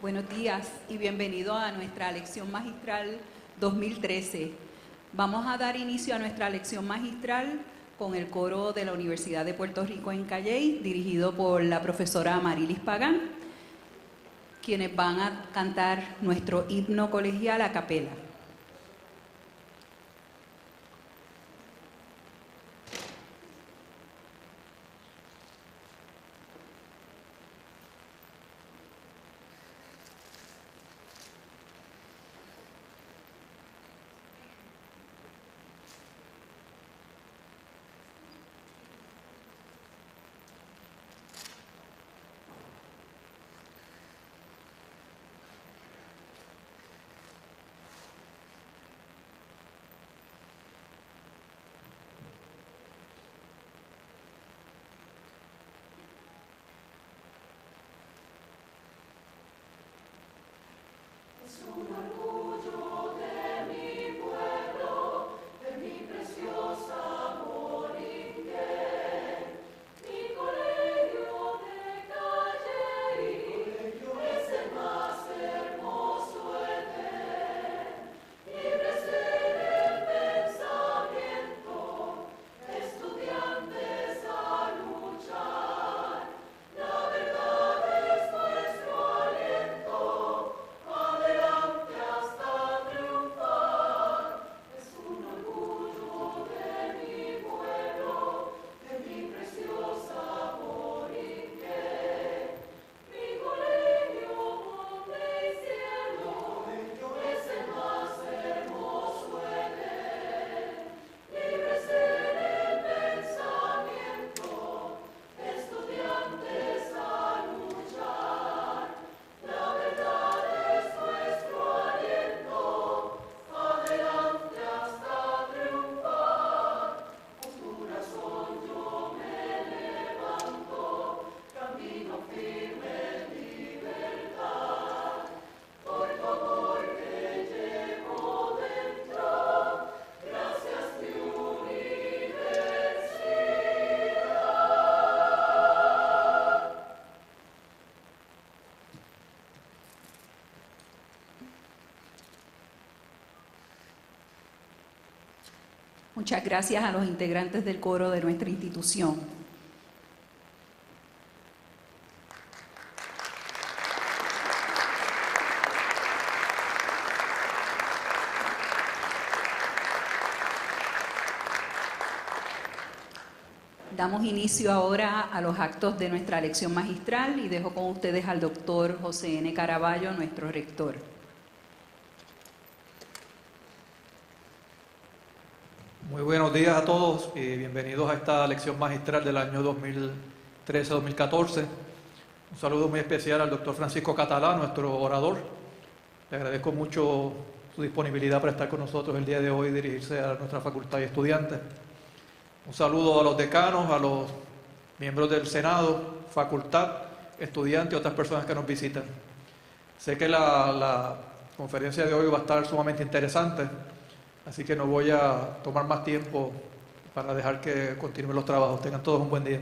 Buenos días y bienvenido a nuestra lección magistral 2013. Vamos a dar inicio a nuestra lección magistral con el coro de la Universidad de Puerto Rico en Calley, dirigido por la profesora Marilis Pagán, quienes van a cantar nuestro himno colegial a capela. Muchas gracias a los integrantes del coro de nuestra institución. Damos inicio ahora a los actos de nuestra lección magistral y dejo con ustedes al doctor José N. Caraballo, nuestro rector. Muy buenos días a todos y bienvenidos a esta lección magistral del año 2013-2014. Un saludo muy especial al doctor Francisco Catalá, nuestro orador. Le agradezco mucho su disponibilidad para estar con nosotros el día de hoy y dirigirse a nuestra facultad y estudiantes. Un saludo a los decanos, a los miembros del Senado, facultad, estudiantes y otras personas que nos visitan. Sé que la conferencia de hoy va a estar sumamente interesante. Así que no voy a tomar más tiempo para dejar que continúen los trabajos. Tengan todos un buen día.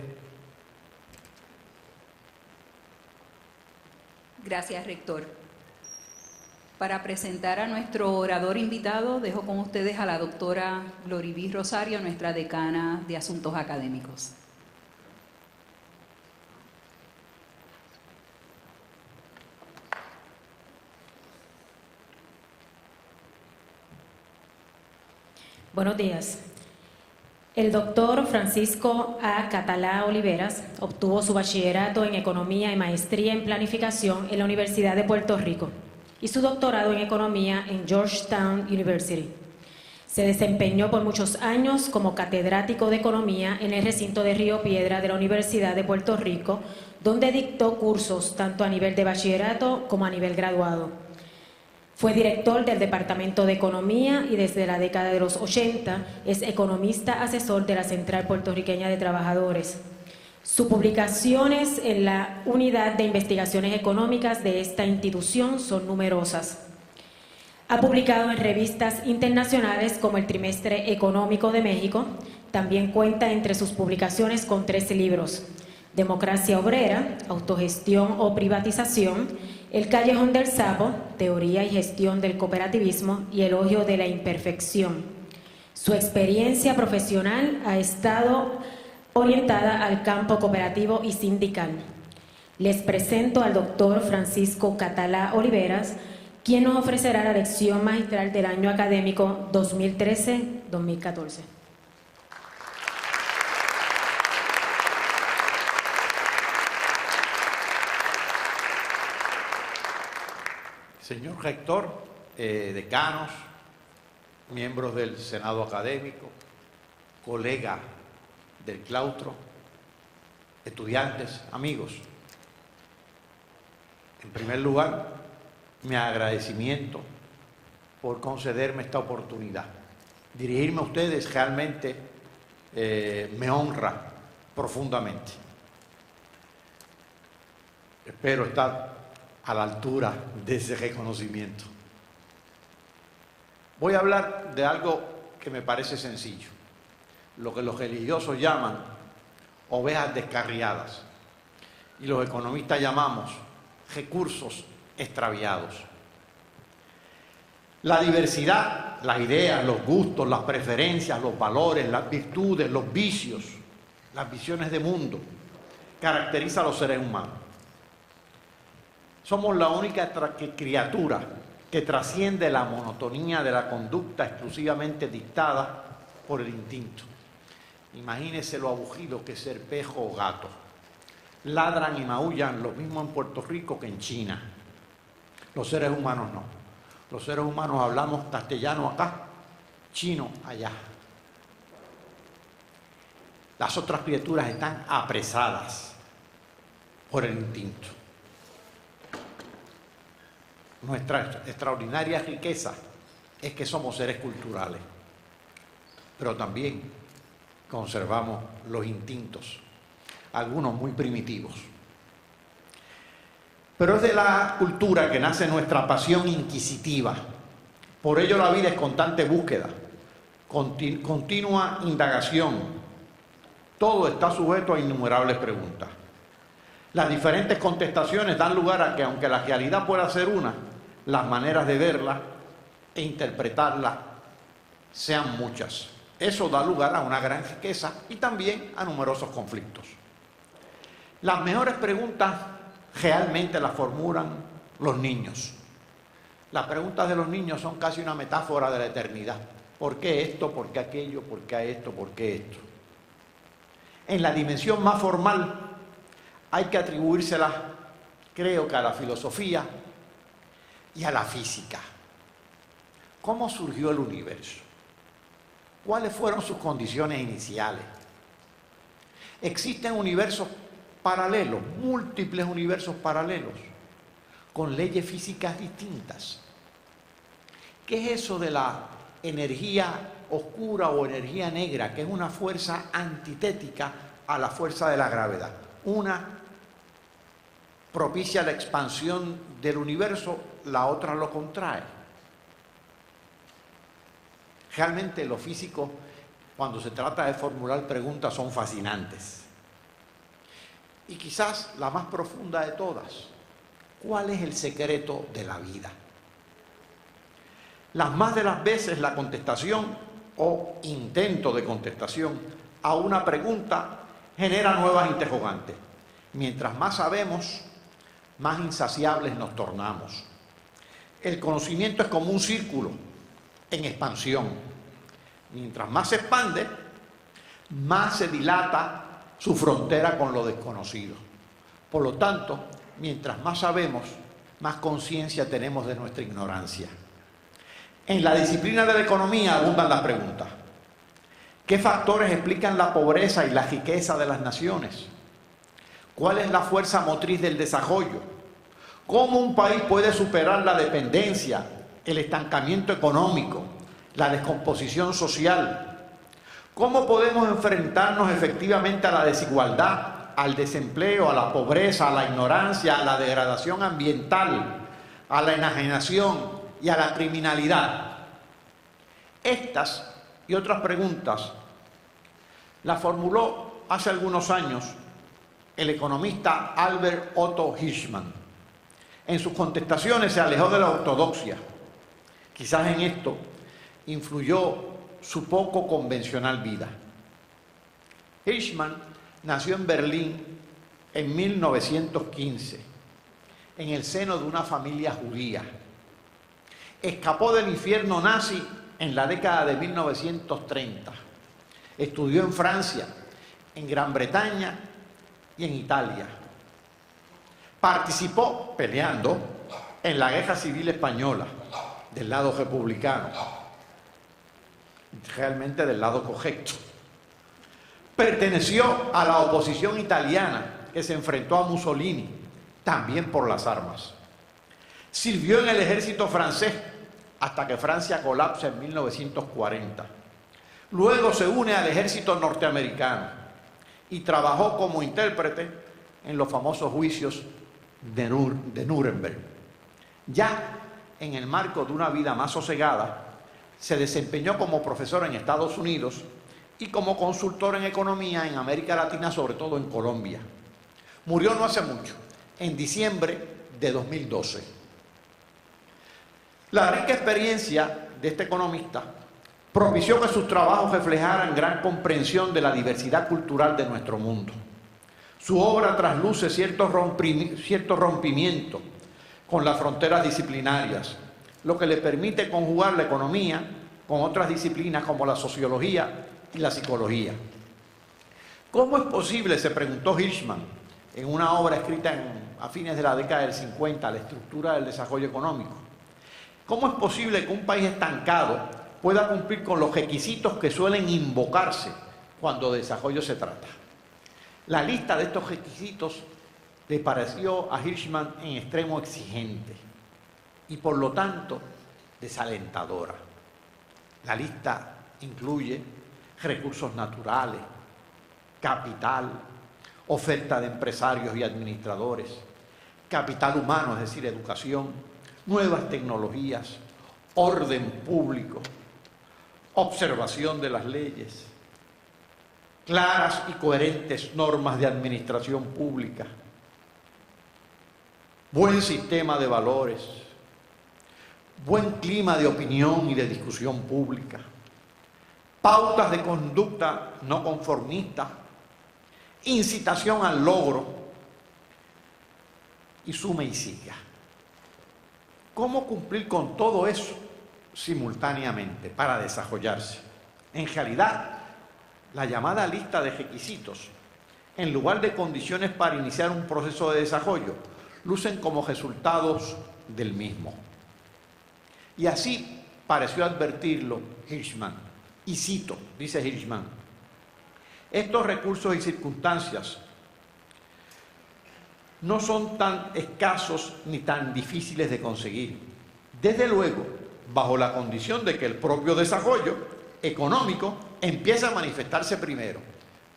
Gracias, rector. Para presentar a nuestro orador invitado, dejo con ustedes a la doctora Gloribís Rosario, nuestra decana de Asuntos Académicos. Buenos días. El doctor Francisco A. Catalá Oliveras obtuvo su bachillerato en Economía y maestría en Planificación en la Universidad de Puerto Rico y su doctorado en Economía en Georgetown University. Se desempeñó por muchos años como catedrático de Economía en el recinto de Río Piedra de la Universidad de Puerto Rico, donde dictó cursos tanto a nivel de bachillerato como a nivel graduado. Fue director del Departamento de Economía y desde la década de los 80 es economista asesor de la Central Puertorriqueña de Trabajadores. Sus publicaciones en la Unidad de Investigaciones Económicas de esta institución son numerosas. Ha publicado en revistas internacionales como el Trimestre Económico de México. También cuenta entre sus publicaciones con 3 libros: Democracia Obrera, Autogestión o Privatización El callejón del sapo, teoría y gestión del cooperativismo y elogio de la imperfección. Su experiencia profesional ha estado orientada al campo cooperativo y sindical. Les presento al doctor Francisco Catalá Oliveras, quien nos ofrecerá la lección magistral del año académico 2013-2014. Señor rector, decanos, miembros del Senado académico, colega del claustro, estudiantes, amigos. En primer lugar, mi agradecimiento por concederme esta oportunidad. Dirigirme a ustedes realmente me honra profundamente. Espero estar a la altura de ese reconocimiento. Voy a hablar de algo que me parece sencillo, lo que los religiosos llaman ovejas descarriadas y los economistas llamamos recursos extraviados. La diversidad, las ideas, los gustos, las preferencias, los valores, las virtudes, los vicios, las visiones de mundo, caracteriza a los seres humanos. Somos la única criatura que trasciende la monotonía de la conducta exclusivamente dictada por el instinto. Imagínese lo aburrido que es ser pejo o gato. Ladran y maullan lo mismo en Puerto Rico que en China. Los seres humanos no. Los seres humanos hablamos castellano acá, chino allá. Las otras criaturas están apresadas por el instinto. Nuestra extraordinaria riqueza es que somos seres culturales, pero también conservamos los instintos, algunos muy primitivos. Pero es de la cultura que nace nuestra pasión inquisitiva. Por ello la vida es constante búsqueda, continua indagación. Todo está sujeto a innumerables preguntas. Las diferentes contestaciones dan lugar a que, aunque la realidad pueda ser una, las maneras de verla e interpretarla sean muchas. Eso da lugar a una gran riqueza y también a numerosos conflictos. Las mejores preguntas realmente las formulan los niños. Las preguntas de los niños son casi una metáfora de la eternidad. ¿Por qué esto? ¿Por qué aquello? ¿Por qué esto? ¿Por qué esto? En la dimensión más formal hay que atribuírselas, creo que a la filosofía y a la física. ¿Cómo surgió el universo? ¿Cuáles fueron sus condiciones iniciales? Existen universos paralelos, múltiples universos paralelos, con leyes físicas distintas. ¿Qué es eso de la energía oscura o energía negra, que es una fuerza antitética a la fuerza de la gravedad? Una propicia la expansión del universo, la otra lo contrae. Realmente los físicos, cuando se trata de formular preguntas, son fascinantes. Y quizás la más profunda de todas, ¿cuál es el secreto de la vida? Las más de las veces la contestación o intento de contestación a una pregunta genera nuevas interrogantes. Mientras más sabemos, más insaciables nos tornamos. El conocimiento es como un círculo en expansión. Mientras más se expande, más se dilata su frontera con lo desconocido. Por lo tanto, mientras más sabemos, más conciencia tenemos de nuestra ignorancia. En la disciplina de la economía abundan las preguntas. ¿Qué factores explican la pobreza y la riqueza de las naciones? ¿Cuál es la fuerza motriz del desarrollo? ¿Cómo un país puede superar la dependencia, el estancamiento económico, la descomposición social? ¿Cómo podemos enfrentarnos efectivamente a la desigualdad, al desempleo, a la pobreza, a la ignorancia, a la degradación ambiental, a la enajenación y a la criminalidad? Estas y otras preguntas las formuló hace algunos años el economista Albert Otto Hirschman En sus contestaciones se alejó de la ortodoxia. Quizás en esto influyó su poco convencional vida. Hirschman nació en Berlín en 1915, en el seno de una familia judía. Escapó del infierno nazi en la década de 1930. Estudió en Francia, en Gran Bretaña y en Italia. Participó peleando en la Guerra Civil Española, del lado republicano, realmente del lado correcto. Perteneció a la oposición italiana que se enfrentó a Mussolini, también por las armas. Sirvió en el ejército francés hasta que Francia colapsa en 1940. Luego se une al ejército norteamericano y trabajó como intérprete en los famosos juicios de Nuremberg. Ya en el marco de una vida más sosegada, se desempeñó como profesor en Estados Unidos y como consultor en economía en América Latina, sobre todo en Colombia. Murió no hace mucho, en diciembre de 2012. La rica experiencia de este economista propició que sus trabajos reflejaran gran comprensión de la diversidad cultural de nuestro mundo. Su obra trasluce cierto rompimiento con las fronteras disciplinarias, lo que le permite conjugar la economía con otras disciplinas como la sociología y la psicología. ¿Cómo es posible, se preguntó Hirschman en una obra escrita a fines de la década del 50, La estructura del desarrollo económico? ¿Cómo es posible que un país estancado pueda cumplir con los requisitos que suelen invocarse cuando de desarrollo se trata? La lista de estos requisitos le pareció a Hirschman en extremo exigente y por lo tanto desalentadora. La lista incluye recursos naturales, capital, oferta de empresarios y administradores, capital humano, es decir, educación, nuevas tecnologías, orden público, observación de las leyes, claras y coherentes normas de administración pública, buen sistema de valores, buen clima de opinión y de discusión pública, pautas de conducta no conformista, incitación al logro y suma y siga. ¿Cómo cumplir con todo eso simultáneamente para desarrollarse? En realidad, la llamada lista de requisitos, en lugar de condiciones para iniciar un proceso de desarrollo, lucen como resultados del mismo. Y así pareció advertirlo Hirschman. Y cito, dice Hirschman: estos recursos y circunstancias no son tan escasos ni tan difíciles de conseguir. Desde luego, bajo la condición de que el propio desarrollo económico empiece a manifestarse primero.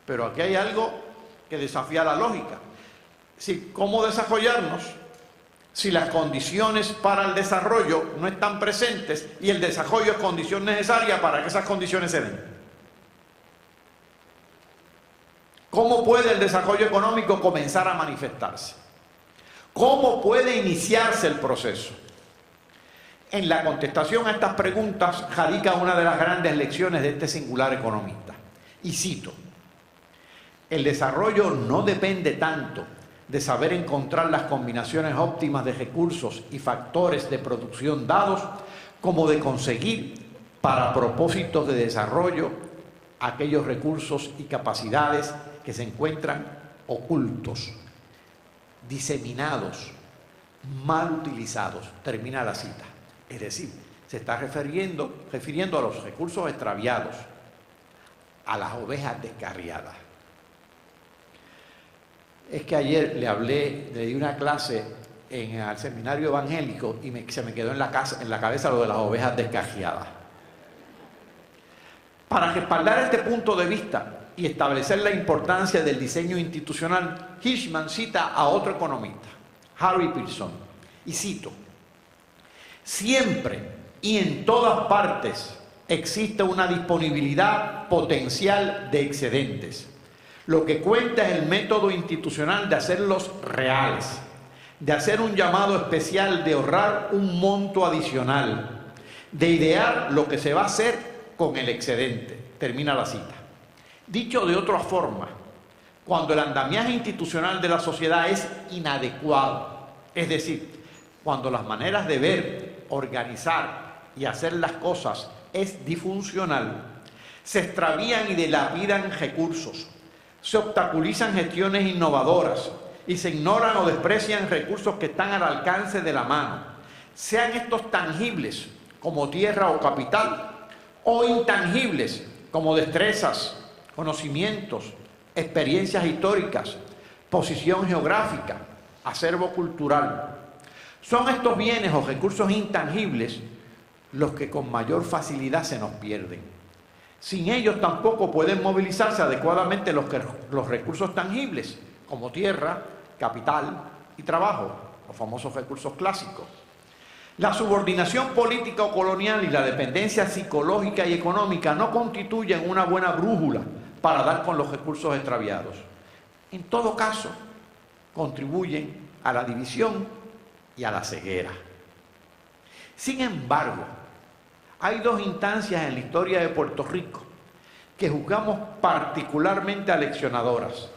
Pero aquí hay algo que desafía la lógica. ¿Cómo desarrollarnos si las condiciones para el desarrollo no están presentes y el desarrollo es condición necesaria para que esas condiciones se den? ¿Cómo puede el desarrollo económico comenzar a manifestarse? ¿Cómo puede iniciarse el proceso? En la contestación a estas preguntas radica una de las grandes lecciones de este singular economista. Y cito: el desarrollo no depende tanto de saber encontrar las combinaciones óptimas de recursos y factores de producción dados, como de conseguir para propósitos de desarrollo aquellos recursos y capacidades que se encuentran ocultos, diseminados, mal utilizados. Termina la cita. Es decir, se está refiriendo a los recursos extraviados, a las ovejas descarriadas. Es que ayer le di una clase al seminario evangélico y se me quedó en la cabeza lo de las ovejas descarriadas. Para respaldar este punto de vista y establecer la importancia del diseño institucional, Hirschman cita a otro economista, Harry Pearson, y cito: siempre y en todas partes existe una disponibilidad potencial de excedentes. Lo que cuenta es el método institucional de hacerlos reales. de hacer un llamado especial, de ahorrar un monto adicional, de idear lo que se va a hacer con el excedente. Termina la cita. Dicho de otra forma, cuando el andamiaje institucional de la sociedad es inadecuado, es decir, cuando las maneras de ver, organizar y hacer las cosas es disfuncional, se extravían y dilapidan recursos, se obstaculizan gestiones innovadoras y se ignoran o desprecian recursos que están al alcance de la mano, sean estos tangibles como tierra o capital, o intangibles como destrezas, conocimientos, experiencias históricas, posición geográfica, acervo cultural. Son estos bienes o recursos intangibles los que con mayor facilidad se nos pierden. Sin ellos tampoco pueden movilizarse adecuadamente los recursos tangibles, como tierra, capital y trabajo, los famosos recursos clásicos. La subordinación política o colonial y la dependencia psicológica y económica no constituyen una buena brújula para dar con los recursos extraviados. En todo caso, contribuyen a la división y a la ceguera. Sin embargo, hay dos instancias en la historia de Puerto Rico que juzgamos particularmente aleccionadoras.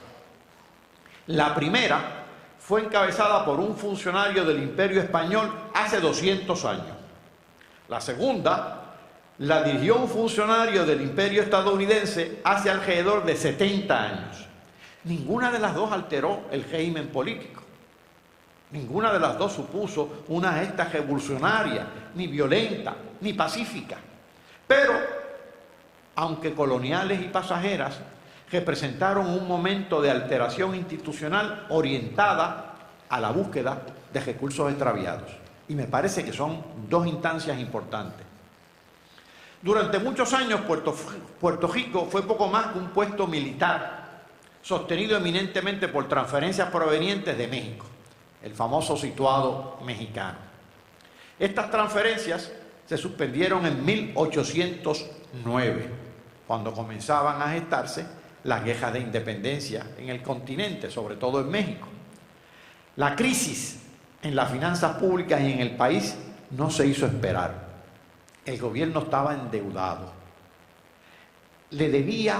La primera fue encabezada por un funcionario del Imperio Español hace 200 años. La segunda la dirigió un funcionario del Imperio estadounidense hace alrededor de 70 años. Ninguna de las dos alteró el régimen político. Ninguna de las dos supuso una gesta revolucionaria, ni violenta, ni pacífica. Pero, aunque coloniales y pasajeras, representaron un momento de alteración institucional orientada a la búsqueda de recursos extraviados. Y me parece que son dos instancias importantes. Durante muchos años Puerto Rico fue poco más que un puesto militar, sostenido eminentemente por transferencias provenientes de México, el famoso situado mexicano. Estas transferencias se suspendieron en 1809, cuando comenzaban a gestarse las guerras de independencia en el continente, sobre todo en México. La crisis en las finanzas públicas y en el país no se hizo esperar. El gobierno estaba endeudado. Le debía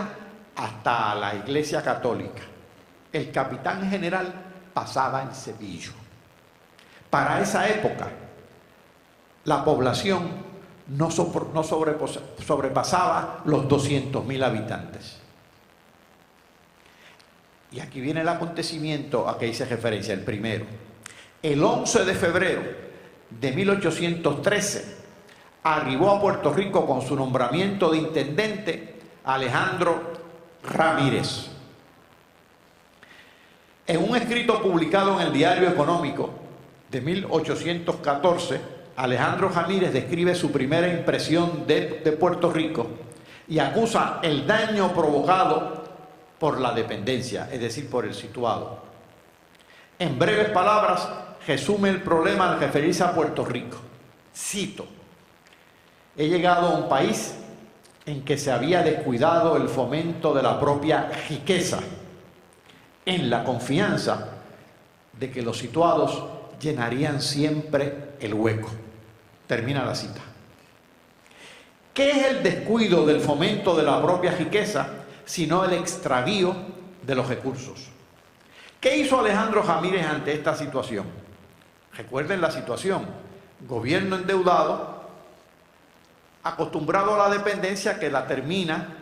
hasta a la Iglesia Católica. El capitán general pasaba en cepillo. Para esa época, la población no sobrepasaba los 200.000 habitantes. Y aquí viene el acontecimiento a que hice referencia, el primero. El 11 de febrero de 1813 arribó a Puerto Rico con su nombramiento de intendente Alejandro Ramírez. En un escrito publicado en el Diario Económico de 1814, Alejandro Ramírez describe su primera impresión de Puerto Rico y acusa el daño provocado por la dependencia, es decir, por el situado. En breves palabras, resume el problema al referirse a Puerto Rico. Cito: he llegado a un país en que se había descuidado el fomento de la propia riqueza, en la confianza de que los situados llenarían siempre el hueco. Termina la cita. ¿Qué es el descuido del fomento de la propia riqueza, sino el extravío de los recursos? ¿Qué hizo Alejandro Ramírez ante esta situación? Recuerden la situación: gobierno endeudado, acostumbrado a la dependencia, que la termina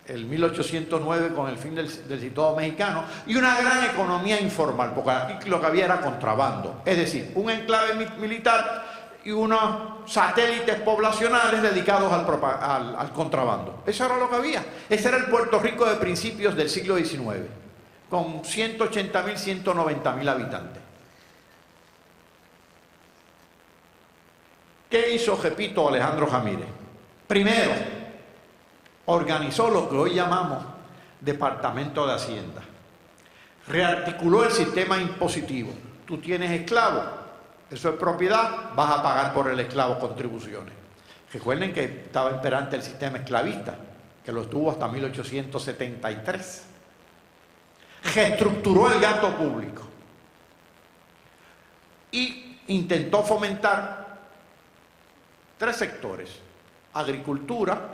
el 1809 con el fin del situado mexicano, y una gran economía informal, porque aquí lo que había era contrabando, es decir, un enclave militar y unos satélites poblacionales dedicados al contrabando. Eso era lo que había. Ese era el Puerto Rico de principios del siglo XIX, con 180.000, 190.000 habitantes. ¿Qué hizo, repito, Alejandro Ramírez? Primero, organizó lo que hoy llamamos Departamento de Hacienda. Rearticuló el sistema impositivo. Tú tienes esclavos, eso es propiedad, vas a pagar por el esclavo contribuciones. Recuerden que estaba imperante el sistema esclavista, que lo tuvo hasta 1873. Reestructuró el gasto público. y intentó fomentar 3 sectores: agricultura,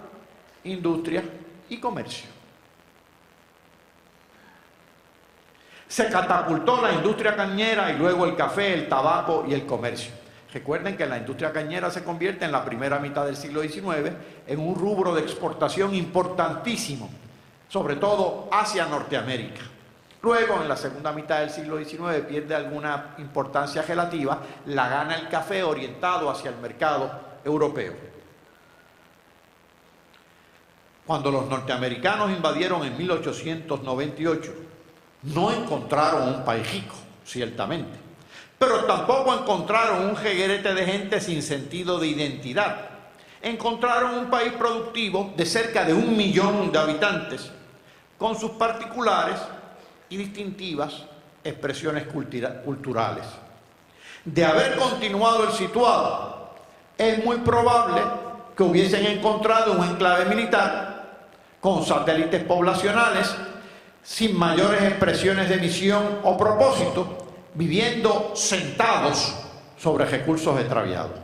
industria y comercio. Se catapultó la industria cañera y luego el café, el tabaco y el comercio. Recuerden que la industria cañera se convierte en la primera mitad del siglo XIX en un rubro de exportación importantísimo, sobre todo hacia Norteamérica. Luego, en la segunda mitad del siglo XIX, pierde alguna importancia relativa, la gana el café orientado hacia el mercado europeo. Cuando los norteamericanos invadieron en 1898, no encontraron un país rico, ciertamente, pero tampoco encontraron un reguerete de gente sin sentido de identidad. Encontraron un país productivo de cerca de 1 millón de habitantes, con sus particulares y distintivas expresiones culturales. De haber continuado el situado, es muy probable que hubiesen encontrado un enclave militar con satélites poblacionales sin mayores expresiones de misión o propósito, viviendo sentados sobre recursos extraviados.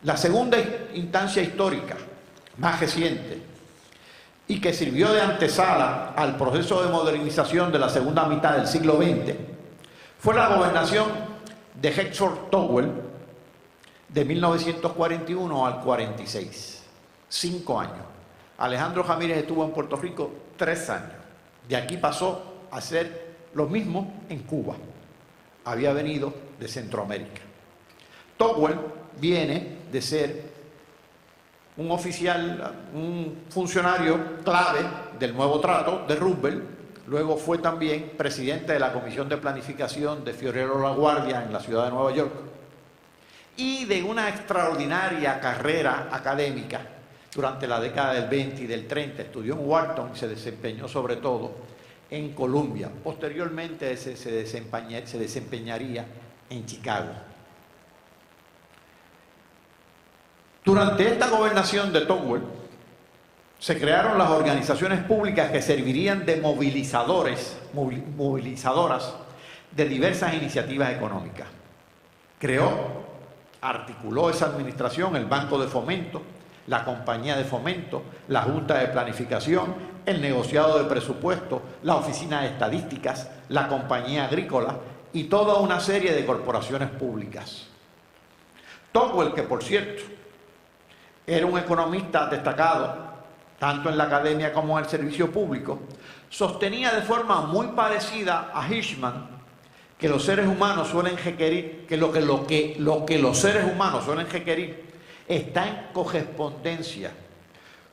La segunda instancia histórica, más reciente, y que sirvió de antesala al proceso de modernización de la segunda mitad del siglo XX, fue la gobernación de Hector Towell de 1941 al 46, 5 años. Alejandro Ramírez estuvo en Puerto Rico 3 años. De aquí pasó a hacer lo mismo en Cuba. Había venido de Centroamérica. Towell viene de ser un oficial, un funcionario clave del nuevo trato de Roosevelt. Luego fue también presidente de la Comisión de Planificación de Fiorello LaGuardia en la ciudad de Nueva York. Y de una extraordinaria carrera académica durante la década del 20 y del 30. Estudió en Wharton y se desempeñó sobre todo en Columbia. Posteriormente se desempeñaría en Chicago. Durante esta gobernación de Towell se crearon las organizaciones públicas que servirían de movilizadoras de diversas iniciativas económicas. Articuló esa administración el Banco de Fomento, la Compañía de Fomento, la Junta de Planificación, el Negociado de Presupuesto, la Oficina de Estadísticas, la Compañía Agrícola y toda una serie de corporaciones públicas. Towell, que por cierto era un economista destacado, tanto en la academia como en el servicio público, sostenía de forma muy parecida a Hirschman que los seres humanos suelen requerir, que lo que los seres humanos suelen requerir está en correspondencia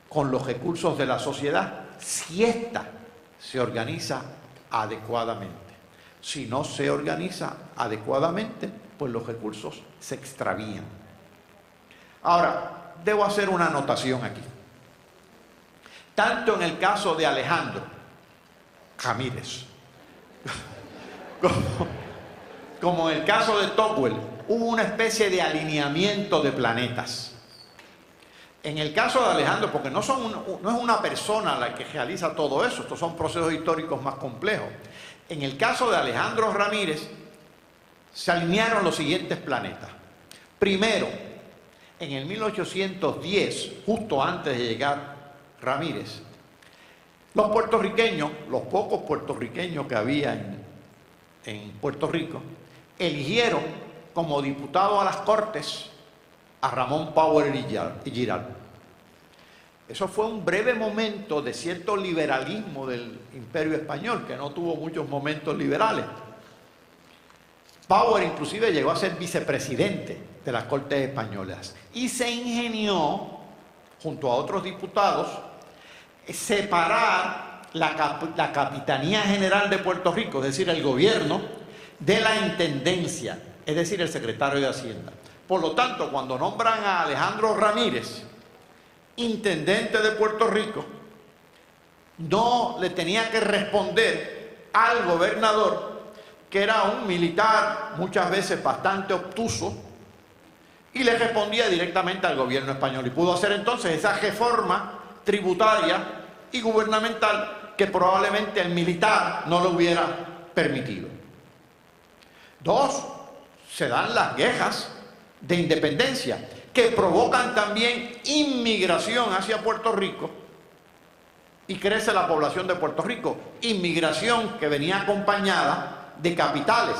con los recursos de la sociedad si ésta se organiza adecuadamente. Si no se organiza adecuadamente, pues los recursos se extravían. Ahora, debo hacer una anotación aquí. Tanto en el caso de Alejandro Ramírez como en el caso de Towell, hubo una especie de alineamiento de planetas. En el caso de Alejandro, porque no es una persona la que realiza todo eso, estos son procesos históricos más complejos. En el caso de Alejandro Ramírez, se alinearon los siguientes planetas. Primero, en el 1810, justo antes de llegar Ramírez, los puertorriqueños, los pocos puertorriqueños que había en Puerto Rico, eligieron como diputado a las Cortes a Ramón Power y Girard. Eso fue un breve momento de cierto liberalismo del Imperio Español, que no tuvo muchos momentos liberales. Power inclusive llegó a ser vicepresidente de las Cortes Españolas y se ingenió, junto a otros diputados, separar la Capitanía General de Puerto Rico, es decir, el gobierno, de la Intendencia, es decir, el secretario de Hacienda. Por lo tanto, cuando nombran a Alejandro Ramírez intendente de Puerto Rico, no le tenía que responder al gobernador, que era un militar muchas veces bastante obtuso, y le respondía directamente al gobierno español, y pudo hacer entonces esa reforma tributaria y gubernamental que probablemente el militar no lo hubiera permitido. Dos, se dan las quejas de independencia, que provocan también inmigración hacia Puerto Rico, y crece la población de Puerto Rico. Inmigración que venía acompañada de capitales.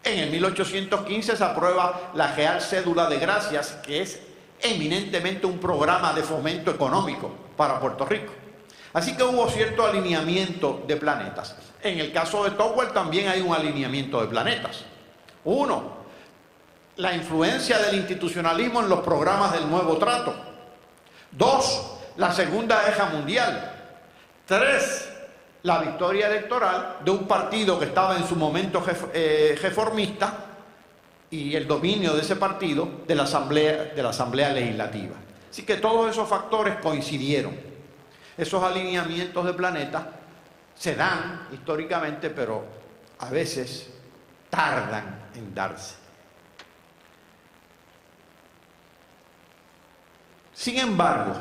En el 1815 se aprueba la Real Cédula de Gracias, que es eminentemente un programa de fomento económico para Puerto Rico. Así que hubo cierto alineamiento de planetas. En el caso de Tocqueville también hay un alineamiento de planetas. Uno, la influencia del institucionalismo en los programas del Nuevo Trato. Dos, la Segunda Guerra Mundial. Tres, la victoria electoral de un partido que estaba en su momento reformista y el dominio de ese partido de la Asamblea Legislativa. Así que todos esos factores coincidieron. Esos alineamientos de planetas se dan históricamente, pero a veces tardan en darse. Sin embargo,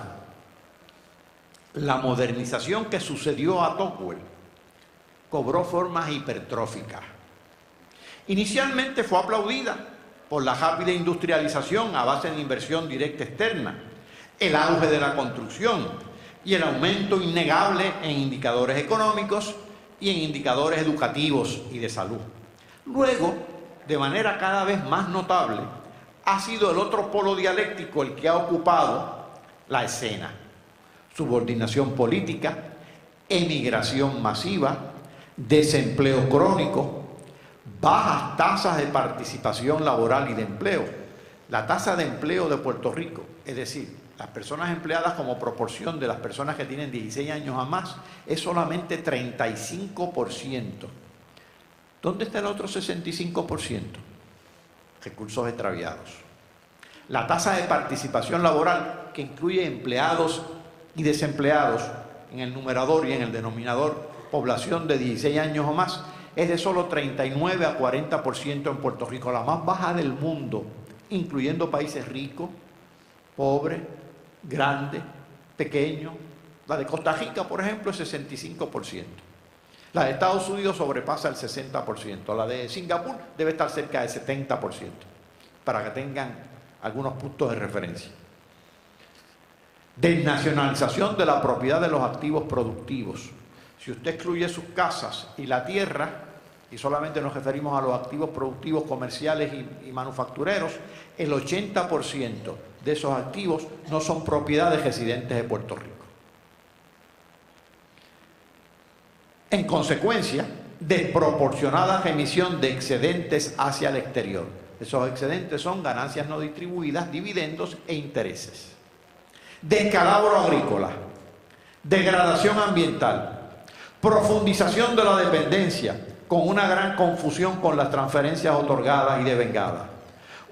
la modernización que sucedió a Tocqueville cobró formas hipertróficas. Inicialmente fue aplaudida por la rápida industrialización a base de inversión directa externa, el auge de la construcción y el aumento innegable en indicadores económicos y en indicadores educativos y de salud. Luego, de manera cada vez más notable, ha sido el otro polo dialéctico el que ha ocupado la escena. Subordinación política, emigración masiva, desempleo crónico, bajas tasas de participación laboral y de empleo. La tasa de empleo de Puerto Rico, es decir, las personas empleadas como proporción de las personas que tienen 16 años o más, es solamente 35%. ¿Dónde está el otro 65%? Recursos extraviados. La tasa de participación laboral, que incluye empleados y desempleados en el numerador y en el denominador, población de 16 años o más, es de solo 39 a 40% en Puerto Rico, la más baja del mundo, incluyendo países ricos, pobres, grandes, pequeños. La de Costa Rica, por ejemplo, es 65%. La de Estados Unidos sobrepasa el 60%. La de Singapur debe estar cerca del 70%, para que tengan algunos puntos de referencia. Desnacionalización de la propiedad de los activos productivos. Si usted excluye sus casas y la tierra, y solamente nos referimos a los activos productivos comerciales y manufactureros, el 80% de esos activos no son propiedad de residentes de Puerto Rico. En consecuencia, desproporcionada remisión de excedentes hacia el exterior. Esos excedentes son ganancias no distribuidas, dividendos e intereses. Descalabro agrícola, degradación ambiental, profundización de la dependencia, con una gran confusión con las transferencias otorgadas y devengadas,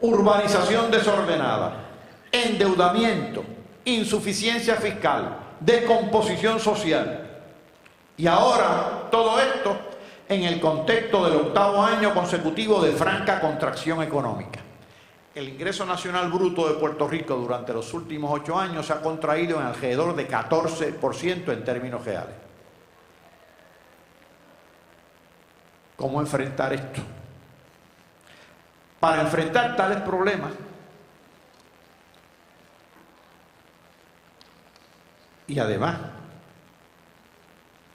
urbanización desordenada, endeudamiento, insuficiencia fiscal, descomposición social. Y ahora todo esto en el contexto del 8º año consecutivo de franca contracción económica. El ingreso nacional bruto de Puerto Rico durante los últimos 8 años se ha contraído en alrededor de 14% en términos reales. ¿Cómo enfrentar esto? Para enfrentar tales problemas, y además,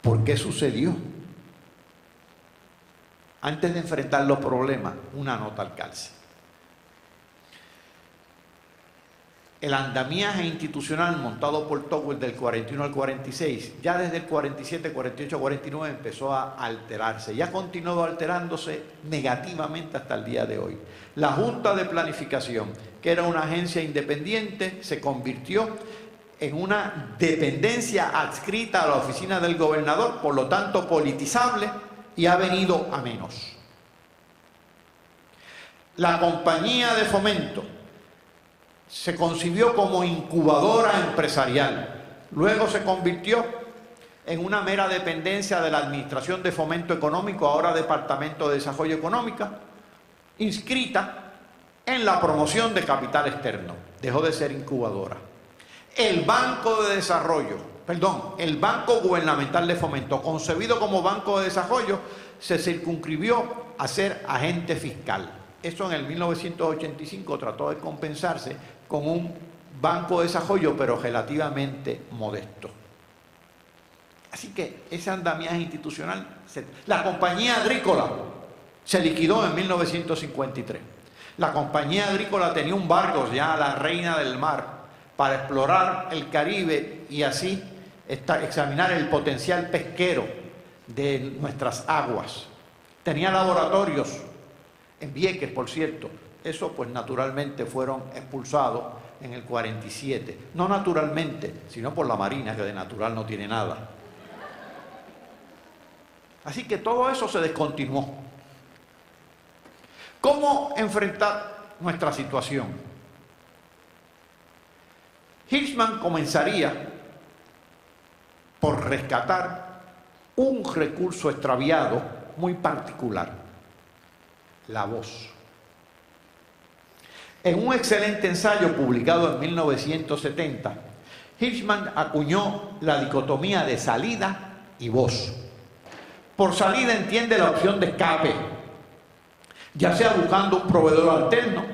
¿por qué sucedió? Antes de enfrentar los problemas, una nota al calce. El andamiaje institucional montado por Tocqueville del 41 al 46, ya desde el 47, 48, 49 empezó a alterarse y ha continuado alterándose negativamente hasta el día de hoy. La Junta de Planificación, que era una agencia independiente, se convirtió en una dependencia adscrita a la oficina del gobernador, por lo tanto politizable, y ha venido a menos. La compañía de fomento se concibió como incubadora empresarial, luego se convirtió en una mera dependencia de la Administración de Fomento Económico, ahora Departamento de Desarrollo Económico, inscrita en la promoción de capital externo, dejó de ser incubadora. El Banco de Desarrollo, el Banco Gubernamental de Fomento, concebido como Banco de Desarrollo, se circunscribió a ser agente fiscal. Eso en el 1985 trató de compensarse con un banco de desarrollo, pero relativamente modesto. Así que ese andamiaje institucional, la compañía agrícola se liquidó en 1953. La compañía agrícola tenía un barco ya la Reina del Mar para explorar el Caribe y así examinar el potencial pesquero de nuestras aguas. Tenía laboratorios en Vieques, por cierto. Eso pues naturalmente fueron expulsados en el 47. No naturalmente, sino por la Marina, que de natural no tiene nada. Así que todo eso se descontinuó. ¿Cómo enfrentar nuestra situación? Hirschman comenzaría por rescatar un recurso extraviado muy particular: la voz. En un excelente ensayo publicado en 1970, Hirschman acuñó la dicotomía de salida y voz. Por salida entiende la opción de escape, ya sea buscando un proveedor alterno,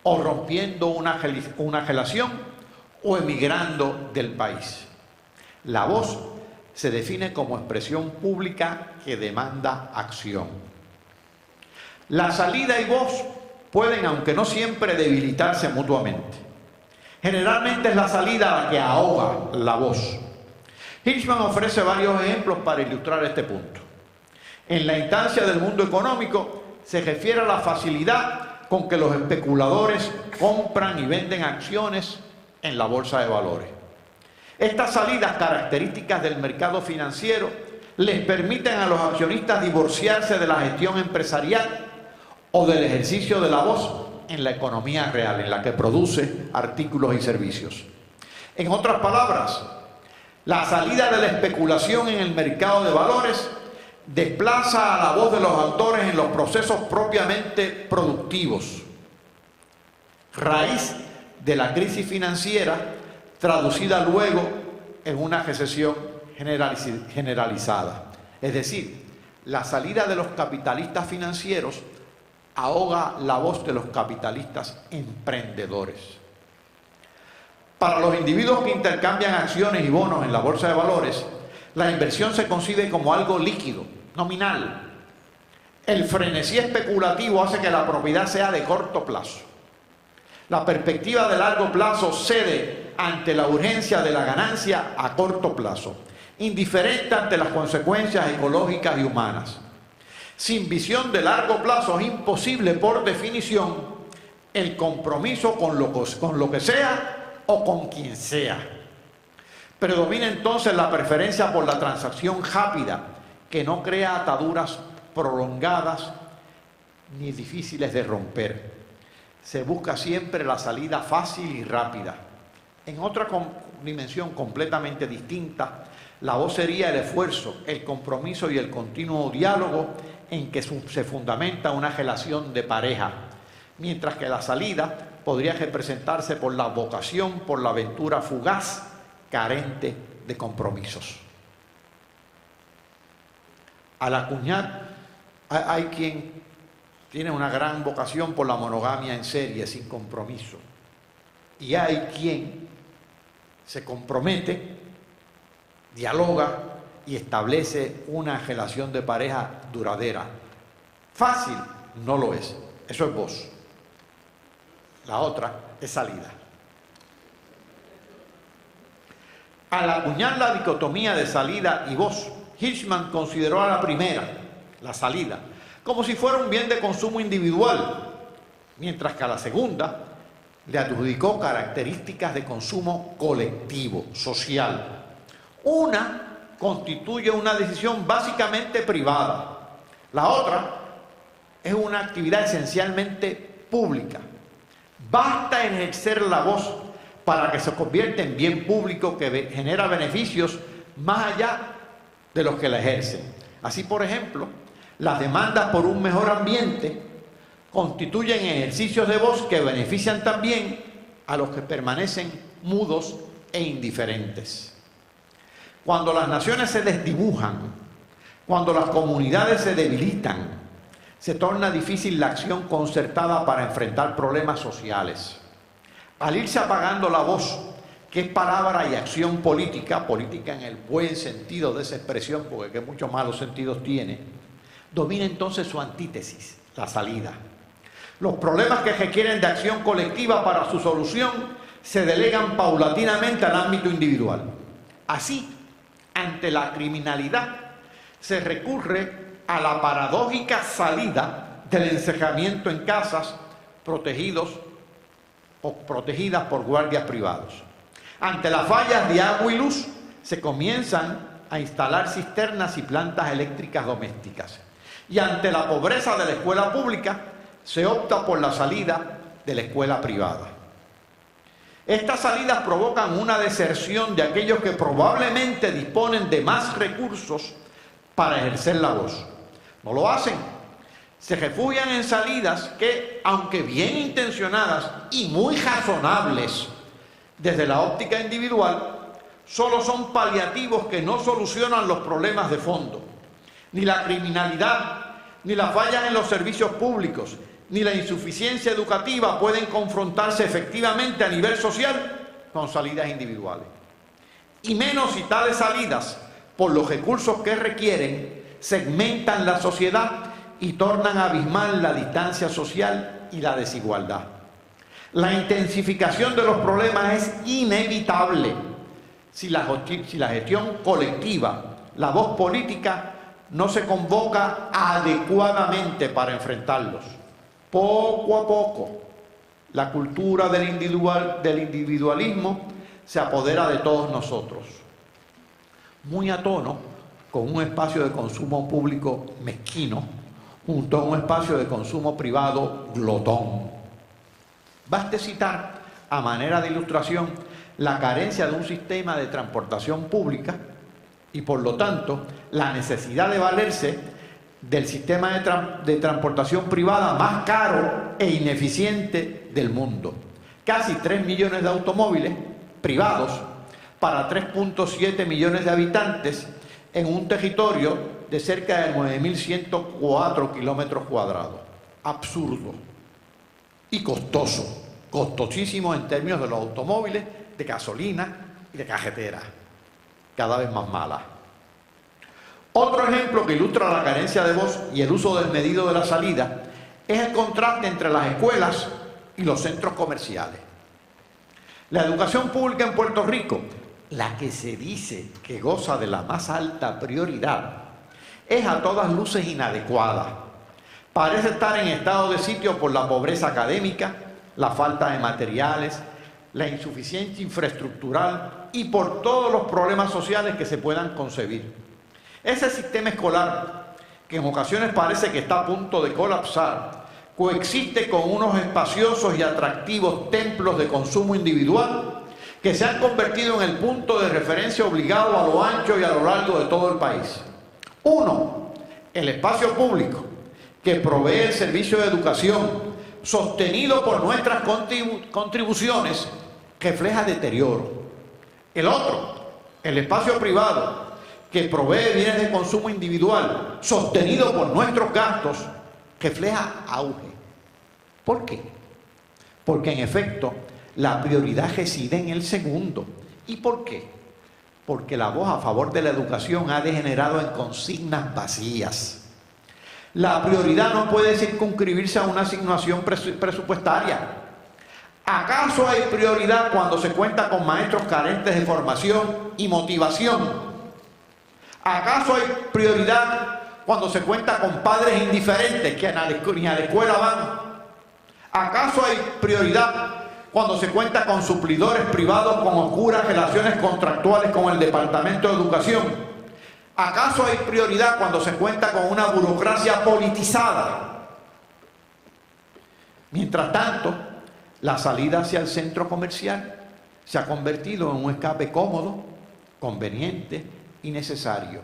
o rompiendo una relación, o emigrando del país. La voz se define como expresión pública que demanda acción. La salida y voz pueden, aunque no siempre, debilitarse mutuamente. Generalmente es la salida la que ahoga la voz. Hirschman ofrece varios ejemplos para ilustrar este punto. En la instancia del mundo económico se refiere a la facilidad con que los especuladores compran y venden acciones en la bolsa de valores. Estas salidas características del mercado financiero les permiten a los accionistas divorciarse de la gestión empresarial o del ejercicio de la voz en la economía real, en la que produce artículos y servicios. En otras palabras, la salida de la especulación en el mercado de valores desplaza a la voz de los autores en los procesos propiamente productivos, raíz de la crisis financiera traducida luego en una recesión generalizada. Es decir, la salida de los capitalistas financieros ahoga la voz de los capitalistas emprendedores. Para los individuos que intercambian acciones y bonos en la bolsa de valores, la inversión se concibe como algo líquido, nominal. El frenesí especulativo hace que la propiedad sea de corto plazo. La perspectiva de largo plazo cede ante la urgencia de la ganancia a corto plazo, indiferente ante las consecuencias ecológicas y humanas. Sin visión de largo plazo es imposible, por definición, el compromiso con lo que sea o con quien sea. Predomina entonces la preferencia por la transacción rápida, que no crea ataduras prolongadas ni difíciles de romper. Se busca siempre la salida fácil y rápida. En otra dimensión completamente distinta, la voz sería el esfuerzo, el compromiso y el continuo diálogo en que se fundamenta una relación de pareja, mientras que la salida podría representarse por la vocación, por la aventura fugaz, carente de compromisos. Al acuñar, hay quien tiene una gran vocación por la monogamia en serie, sin compromiso. Y hay quien se compromete, dialoga y establece una relación de pareja duradera. Fácil no lo es. Eso es voz. La otra es salida. Al acuñar la dicotomía de salida y voz, Hirschman consideró a la primera, la salida, como si fuera un bien de consumo individual, mientras que a la segunda le adjudicó características de consumo colectivo, social. Una constituye una decisión básicamente privada, la otra es una actividad esencialmente pública. Basta ejercer la voz para que se convierta en bien público que genera beneficios más allá de los que la ejercen. Así, por ejemplo, las demandas por un mejor ambiente constituyen ejercicios de voz que benefician también a los que permanecen mudos e indiferentes. Cuando las naciones se desdibujan, cuando las comunidades se debilitan, se torna difícil la acción concertada para enfrentar problemas sociales. Al irse apagando la voz, que es palabra y acción política, política en el buen sentido de esa expresión, porque que muchos malos sentidos tiene, domina entonces su antítesis, la salida. Los problemas que requieren de acción colectiva para su solución se delegan paulatinamente al ámbito individual. Así, ante la criminalidad, se recurre a la paradójica salida del encerramiento en casas protegidas por guardias privados. Ante las fallas de agua y luz, se comienzan a instalar cisternas y plantas eléctricas domésticas. Y ante la pobreza de la escuela pública, se opta por la salida de la escuela privada. Estas salidas provocan una deserción de aquellos que probablemente disponen de más recursos para ejercer la voz. No lo hacen. Se refugian en salidas que, aunque bien intencionadas y muy razonables desde la óptica individual, solo son paliativos que no solucionan los problemas de fondo. Ni la criminalidad, ni las fallas en los servicios públicos, ni la insuficiencia educativa pueden confrontarse efectivamente a nivel social con salidas individuales. Y menos si tales salidas, por los recursos que requieren, segmentan la sociedad y tornan abismal la distancia social y la desigualdad. La intensificación de los problemas es inevitable si la gestión colectiva, la voz política, no se convoca adecuadamente para enfrentarlos. Poco a poco, la cultura del individualismo se apodera de todos nosotros, muy a tono con un espacio de consumo público mezquino junto a un espacio de consumo privado glotón. Baste citar, a manera de ilustración, la carencia de un sistema de transportación pública y, por lo tanto, la necesidad de valerse del sistema de transportación privada más caro e ineficiente del mundo. Casi 3 millones de automóviles privados para 3.7 millones de habitantes en un territorio de cerca de 9.104 kilómetros cuadrados. Absurdo y costoso, costosísimo en términos de los automóviles, de gasolina y de carretera, cada vez más mala. Otro ejemplo que ilustra la carencia de voz y el uso desmedido de la salida es el contraste entre las escuelas y los centros comerciales. La educación pública en Puerto Rico, la que se dice que goza de la más alta prioridad, es a todas luces inadecuada. Parece estar en estado de sitio por la pobreza académica, la falta de materiales, la insuficiencia infraestructural y por todos los problemas sociales que se puedan concebir. Ese sistema escolar, que en ocasiones parece que está a punto de colapsar, coexiste con unos espaciosos y atractivos templos de consumo individual que se han convertido en el punto de referencia obligado a lo ancho y a lo largo de todo el país. Uno, el espacio público, que provee el servicio de educación, sostenido por nuestras contribuciones, refleja deterioro. El otro, el espacio privado, que provee bienes de consumo individual, sostenido por nuestros gastos, refleja auge. ¿Por qué? Porque en efecto, la prioridad reside en el segundo. ¿Y por qué? Porque la voz a favor de la educación ha degenerado en consignas vacías. La prioridad no puede circunscribirse a una asignación presupuestaria. ¿Acaso hay prioridad cuando se cuenta con maestros carentes de formación y motivación? ¿Acaso hay prioridad cuando se cuenta con padres indiferentes que ni a la escuela van? ¿Acaso hay prioridad cuando se cuenta con suplidores privados con oscuras relaciones contractuales con el Departamento de Educación? ¿Acaso hay prioridad cuando se cuenta con una burocracia politizada? Mientras tanto, la salida hacia el centro comercial se ha convertido en un escape cómodo, conveniente y necesario.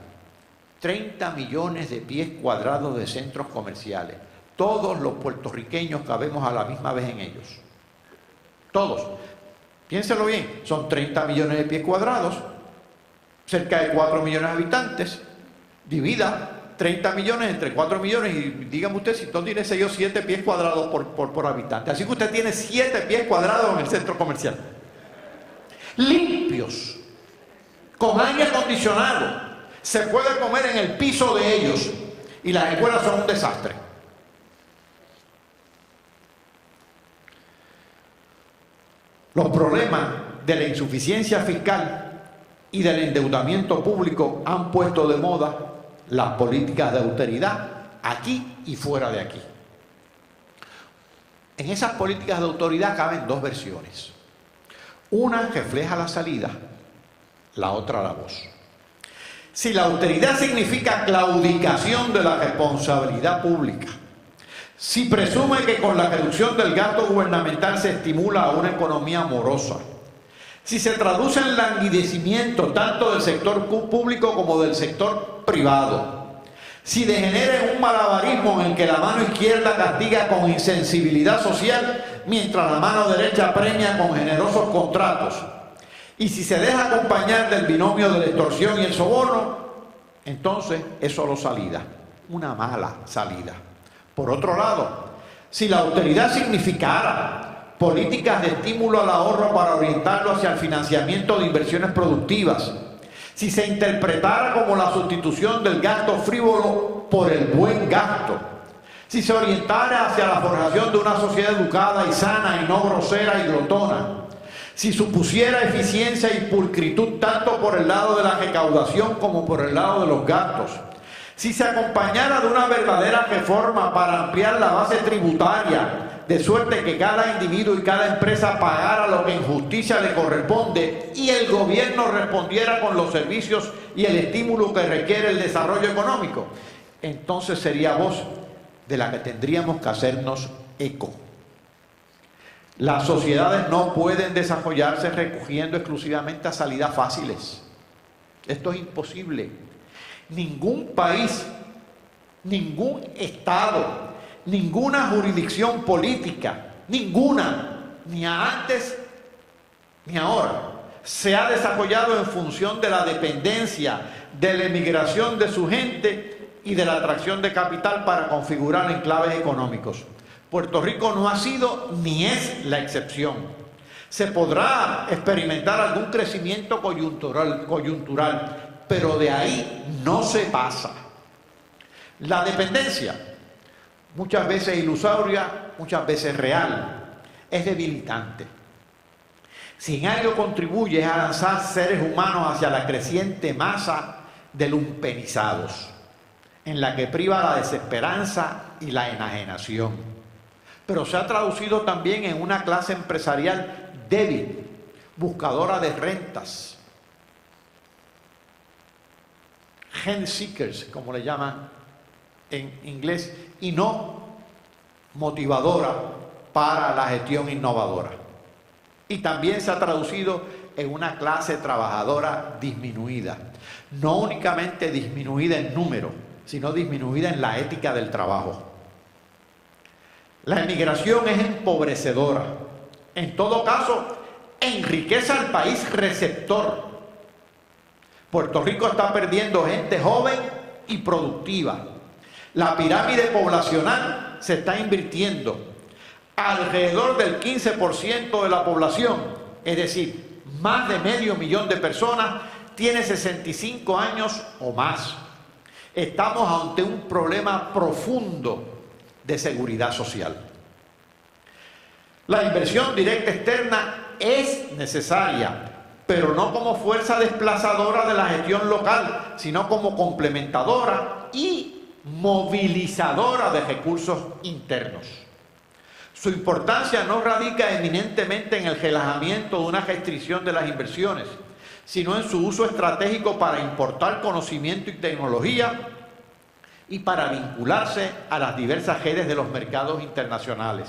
30 millones de pies cuadrados de centros comerciales. Todos los puertorriqueños cabemos a la misma vez en ellos. Todos. Piénselo bien, son 30 millones de pies cuadrados, cerca de 4 millones de habitantes. Divida 30 millones entre 4 millones y dígame usted si no tiene 6 o 7 pies cuadrados por habitante. Así que usted tiene 7 pies cuadrados en el centro comercial. Limpios, con aire acondicionado. Se puede comer en el piso de ellos y las escuelas son un desastre. Los problemas de la insuficiencia fiscal y del endeudamiento público han puesto de moda las políticas de austeridad aquí y fuera de aquí. En esas políticas de autoridad caben dos versiones. Una refleja la salida, la otra la voz. Si la austeridad significa claudicación de la responsabilidad pública, si presume que con la reducción del gasto gubernamental se estimula a una economía morosa, si se traduce en languidecimiento tanto del sector público como del sector privado, si degenera en un malabarismo en el que la mano izquierda castiga con insensibilidad social mientras la mano derecha premia con generosos contratos, y si se deja acompañar del binomio de la extorsión y el soborno, entonces es solo salida, una mala salida. Por otro lado, si la austeridad significara políticas de estímulo al ahorro para orientarlo hacia el financiamiento de inversiones productivas, si se interpretara como la sustitución del gasto frívolo por el buen gasto, si se orientara hacia la forjación de una sociedad educada y sana y no grosera y glotona, si supusiera eficiencia y pulcritud tanto por el lado de la recaudación como por el lado de los gastos, si se acompañara de una verdadera reforma para ampliar la base tributaria, de suerte que cada individuo y cada empresa pagara lo que en justicia le corresponde y el gobierno respondiera con los servicios y el estímulo que requiere el desarrollo económico, entonces sería voz de la que tendríamos que hacernos eco. Las sociedades no pueden desarrollarse recogiendo exclusivamente a salidas fáciles. Esto es imposible. Ningún país, ningún Estado, ninguna jurisdicción política, ninguna, ni antes ni ahora, se ha desarrollado en función de la dependencia, de la emigración de su gente y de la atracción de capital para configurar enclaves económicos. Puerto Rico no ha sido ni es la excepción. Se podrá experimentar algún crecimiento coyuntural, pero de ahí no se pasa. La dependencia, muchas veces ilusoria, muchas veces real, es debilitante. Si en algo contribuye es a lanzar seres humanos hacia la creciente masa de lumpenizados, en la que priva la desesperanza y la enajenación. Pero se ha traducido también en una clase empresarial débil, buscadora de rentas, rent seekers, como le llaman en inglés, y no motivadora para la gestión innovadora. Y también se ha traducido en una clase trabajadora disminuida, no únicamente disminuida en número, sino disminuida en la ética del trabajo. La emigración es empobrecedora. En todo caso, enriquece al país receptor. Puerto Rico está perdiendo gente joven y productiva. La pirámide poblacional se está invirtiendo. Alrededor del 15% de la población, es decir, más de 500.000 de personas, tiene 65 años o más. Estamos ante un problema profundo de seguridad social. La inversión directa externa es necesaria, pero no como fuerza desplazadora de la gestión local, sino como complementadora y movilizadora de recursos internos. Su importancia no radica eminentemente en el relajamiento de una restricción de las inversiones, sino en su uso estratégico para importar conocimiento y tecnología y para vincularse a las diversas redes de los mercados internacionales.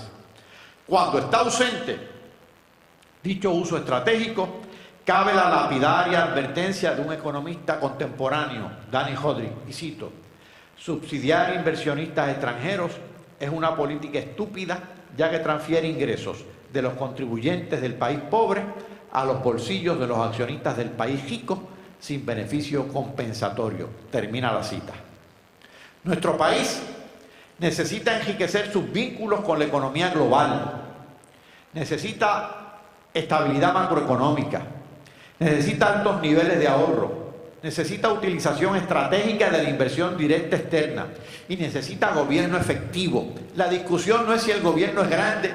Cuando está ausente dicho uso estratégico, cabe la lapidaria advertencia de un economista contemporáneo, Danny Hodry, y cito: subsidiar inversionistas extranjeros es una política estúpida, ya que transfiere ingresos de los contribuyentes del país pobre a los bolsillos de los accionistas del país rico sin beneficio compensatorio. Termina la cita. Nuestro país necesita enriquecer sus vínculos con la economía global, necesita estabilidad macroeconómica, necesita altos niveles de ahorro, necesita utilización estratégica de la inversión directa externa y necesita gobierno efectivo. La discusión no es si el gobierno es grande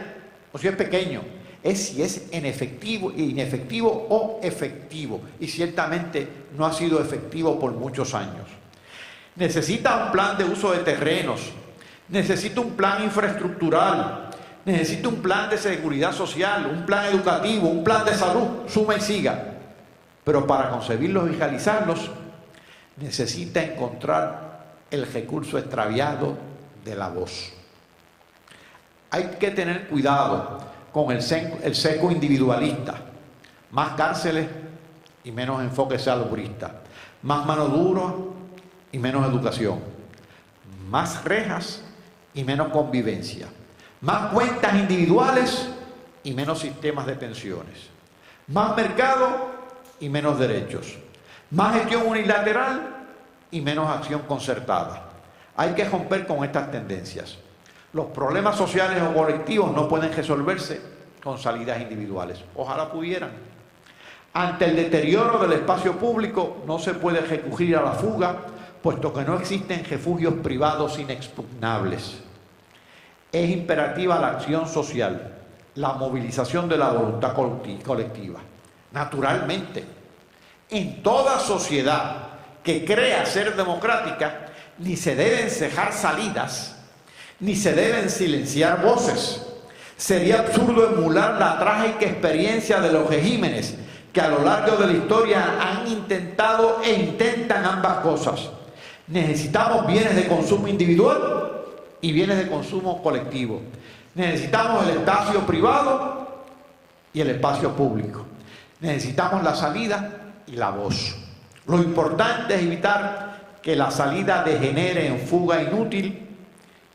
o si es pequeño, es si es inefectivo o efectivo, y ciertamente no ha sido efectivo por muchos años. Necesita un plan de uso de terrenos, necesita un plan infraestructural, necesita un plan de seguridad social, un plan educativo, un plan de salud, suma y siga. Pero para concebirlos y realizarlos, necesita encontrar el recurso extraviado de la voz. Hay que tener cuidado con el seco individualista, más cárceles y menos enfoque salubrista, más mano dura y menos educación, más rejas y menos convivencia, más cuentas individuales y menos sistemas de pensiones, más mercado y menos derechos, más gestión unilateral y menos acción concertada. Hay que romper con estas tendencias. Los problemas sociales o colectivos no pueden resolverse con salidas individuales. Ojalá pudieran. Ante el deterioro del espacio público no se puede recurrir a la fuga, puesto que no existen refugios privados inexpugnables. Es imperativa la acción social, la movilización de la voluntad colectiva. Naturalmente, en toda sociedad que crea ser democrática, ni se deben cejar salidas, ni se deben silenciar voces. Sería absurdo emular la trágica experiencia de los regímenes que a lo largo de la historia han intentado e intentan ambas cosas. Necesitamos bienes de consumo individual y bienes de consumo colectivo. Necesitamos el espacio privado y el espacio público. Necesitamos la salida y la voz. Lo importante es evitar que la salida degenere en fuga inútil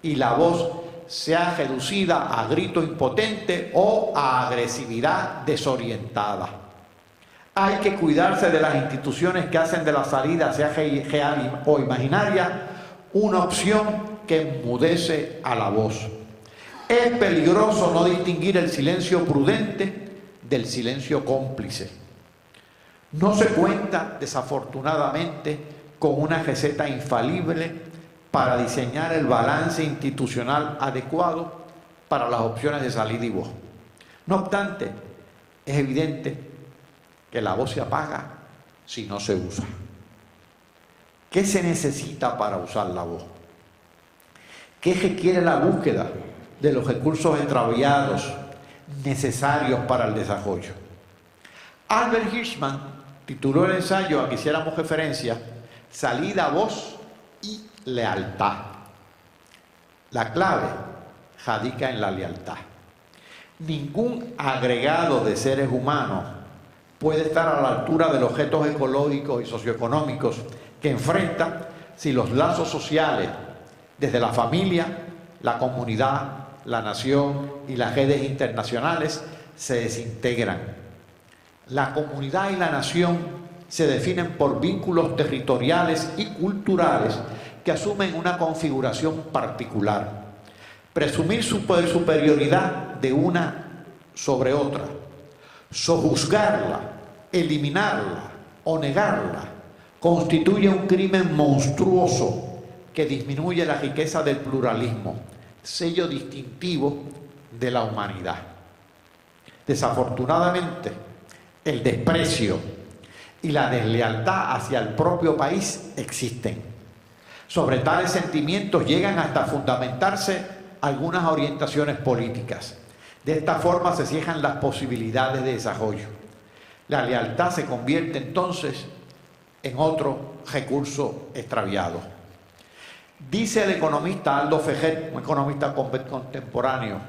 y la voz sea reducida a grito impotente o a agresividad desorientada. Hay que cuidarse de las instituciones que hacen de la salida, sea real o imaginaria, una opción que enmudece a la voz. Es peligroso no distinguir el silencio prudente del silencio cómplice. No se cuenta, desafortunadamente, con una receta infalible para diseñar el balance institucional adecuado para las opciones de salida y voz. No obstante, es evidente que la voz se apaga si no se usa. ¿Qué se necesita para usar la voz? ¿Qué requiere la búsqueda de los recursos extraviados necesarios para el desarrollo? Albert Hirschman tituló el ensayo a que hiciéramos referencia Salida, voz y lealtad. La clave radica en la lealtad. Ningún agregado de seres humanos puede estar a la altura de los retos ecológicos y socioeconómicos que enfrenta si los lazos sociales, desde la familia, la comunidad, la nación y las redes internacionales, se desintegran. La comunidad y la nación se definen por vínculos territoriales y culturales que asumen una configuración particular. Presumir superioridad de una sobre otra, sojuzgarla, eliminarla o negarla, constituye un crimen monstruoso que disminuye la riqueza del pluralismo, sello distintivo de la humanidad. Desafortunadamente, el desprecio y la deslealtad hacia el propio país existen. Sobre tales sentimientos llegan hasta fundamentarse algunas orientaciones políticas. De esta forma se cierran las posibilidades de desarrollo. La lealtad se convierte entonces en otro recurso extraviado. Dice el economista Aldo Fejer, un economista contemporáneo,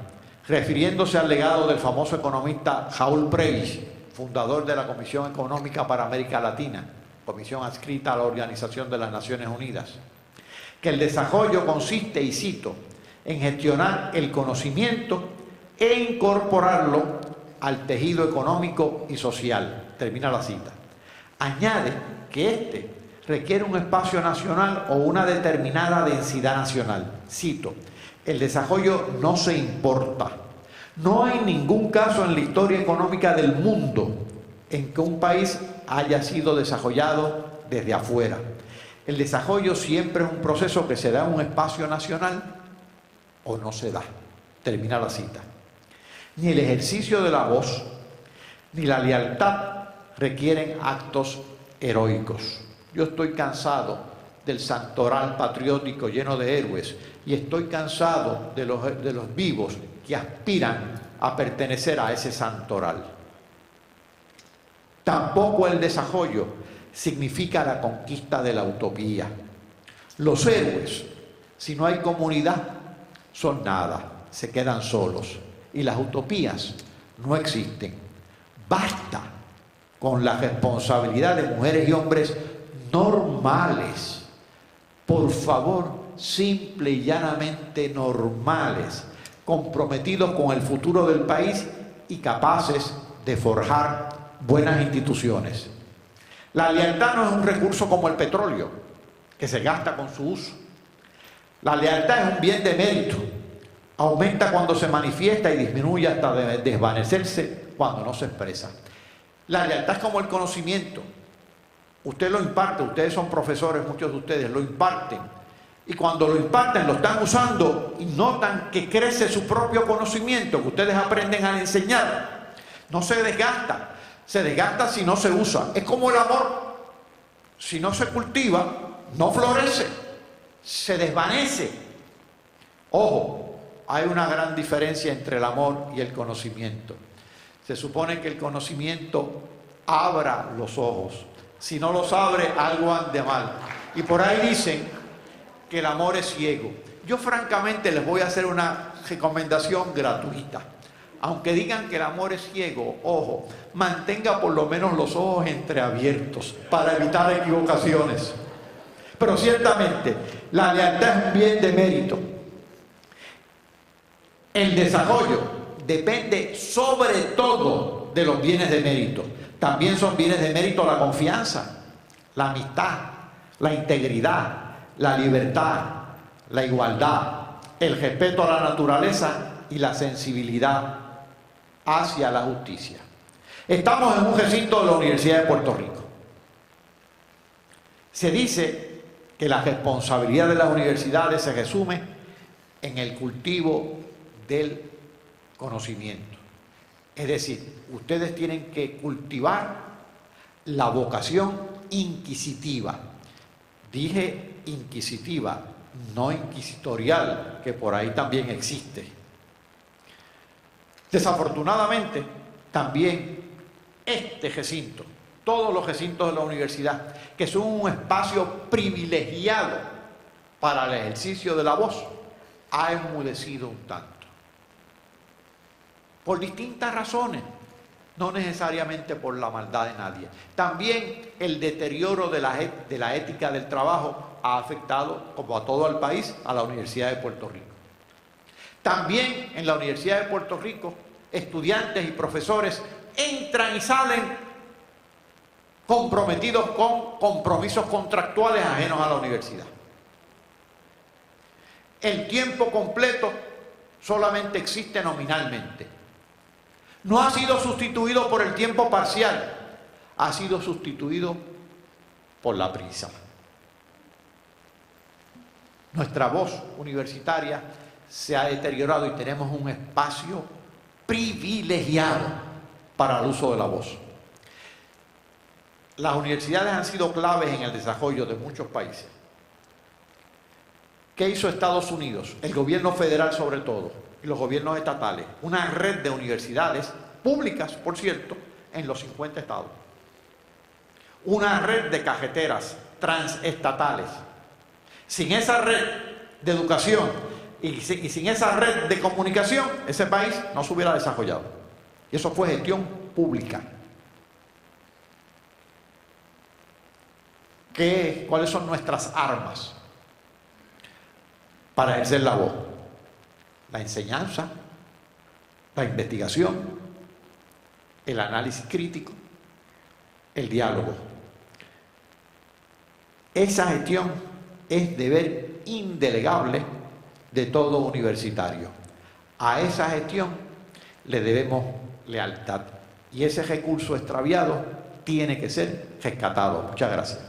refiriéndose al legado del famoso economista Raúl Prebisch, fundador de la Comisión Económica para América Latina, comisión adscrita a la Organización de las Naciones Unidas, que el desarrollo consiste, y cito, en gestionar el conocimiento e incorporarlo al tejido económico y social. Termina la cita. Añade que este requiere un espacio nacional o una determinada densidad nacional. Cito, el desarrollo no se importa. No hay ningún caso en la historia económica del mundo en que un país haya sido desarrollado desde afuera. El desarrollo siempre es un proceso que se da en un espacio nacional o no se da. Termina la cita. Ni el ejercicio de la voz, ni la lealtad requieren actos heroicos. Yo estoy cansado del santoral patriótico lleno de héroes y estoy cansado de los vivos que aspiran a pertenecer a ese santoral. Tampoco el desarrollo significa la conquista de la utopía. Los héroes, si no hay comunidad, son nada, se quedan solos. Y las utopías no existen. Basta con la responsabilidad de mujeres y hombres normales. Por favor, simple y llanamente normales, comprometidos con el futuro del país y capaces de forjar buenas instituciones. La lealtad no es un recurso como el petróleo, que se gasta con su uso. La lealtad es un bien de mérito. Aumenta cuando se manifiesta y disminuye hasta desvanecerse cuando no se expresa. La lealtad es como el conocimiento. Usted lo imparte, ustedes son profesores, muchos de ustedes lo imparten. Y cuando lo imparten, lo están usando y notan que crece su propio conocimiento, que ustedes aprenden a enseñar. No se desgasta. Se desgasta si no se usa. Es como el amor. Si no se cultiva, no florece. Se desvanece. Ojo, hay una gran diferencia entre el amor y el conocimiento. Se supone que el conocimiento abra los ojos. Si no los abre, algo ande mal. Y por ahí dicen que el amor es ciego. Yo francamente les voy a hacer una recomendación gratuita. Aunque digan que el amor es ciego, ojo, mantenga por lo menos los ojos entreabiertos para evitar equivocaciones. Pero ciertamente, la lealtad es un bien de mérito. El desarrollo depende sobre todo de los bienes de mérito. También son bienes de mérito la confianza, la amistad, la integridad, la libertad, la igualdad, el respeto a la naturaleza y la sensibilidad hacia la justicia. Estamos en un recinto de la Universidad de Puerto Rico. Se dice que la responsabilidad de las universidades se resume en el cultivo del conocimiento. Es decir, ustedes tienen que cultivar la vocación inquisitiva. Dije inquisitiva, no inquisitorial, que por ahí también existe. Desafortunadamente, también este recinto, todos los recintos de la universidad, que son un espacio privilegiado para el ejercicio de la voz, ha enmudecido un tanto. Por distintas razones, no necesariamente por la maldad de nadie. También el deterioro de la ética del trabajo ha afectado, como a todo el país, a la Universidad de Puerto Rico. También en la Universidad de Puerto Rico, estudiantes y profesores entran y salen comprometidos con compromisos contractuales ajenos a la universidad. El tiempo completo solamente existe nominalmente. No ha sido sustituido por el tiempo parcial, ha sido sustituido por la prisa. Nuestra voz universitaria se ha deteriorado y tenemos un espacio privilegiado para el uso de la voz. Las universidades han sido claves en el desarrollo de muchos países. ¿Qué hizo Estados Unidos? El gobierno federal sobre todo, y los gobiernos estatales. Una red de universidades públicas, por cierto, en los 50 estados. Una red de cajeteras transestatales. Sin esa red de educación y sin esa red de comunicación, ese país no se hubiera desarrollado. Y eso fue gestión pública. ¿Cuáles son nuestras armas para ejercer la voz? La enseñanza, la investigación, el análisis crítico, el diálogo. Esa gestión es deber indelegable de todo universitario. A esa gestión le debemos lealtad y ese recurso extraviado tiene que ser rescatado. Muchas gracias.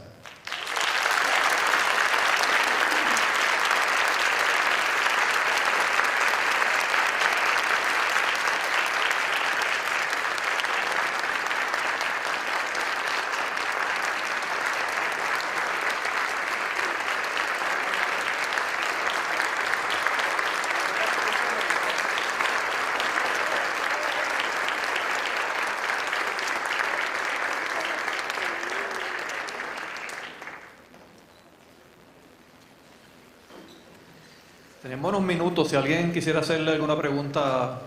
Tenemos unos minutos. Si alguien quisiera hacerle alguna pregunta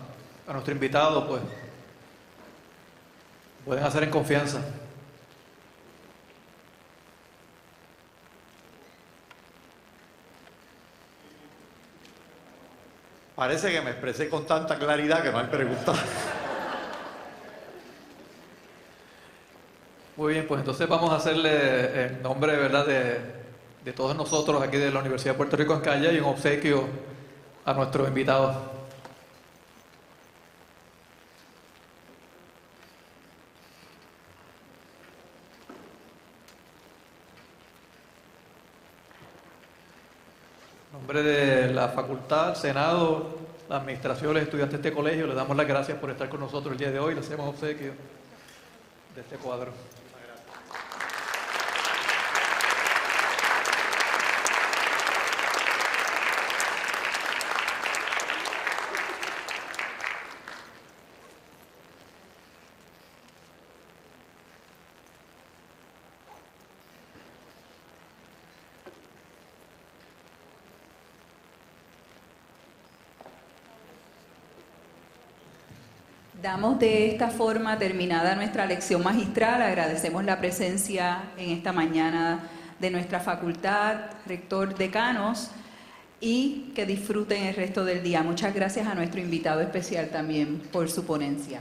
a nuestro invitado, pues pueden hacer en confianza. Parece que me expresé con tanta claridad que no hay preguntas. Muy bien, pues entonces vamos a hacerle en nombre, ¿verdad?, de todos nosotros aquí de la Universidad de Puerto Rico en Calley un obsequio a nuestro invitado. En nombre de la facultad, Senado, la administración y los estudiantes de este colegio, les damos las gracias por estar con nosotros el día de hoy. Les hacemos obsequio de este cuadro. Damos de esta forma terminada nuestra lección magistral. Agradecemos la presencia en esta mañana de nuestra facultad, rector, decanos, y que disfruten el resto del día. Muchas gracias a nuestro invitado especial también por su ponencia.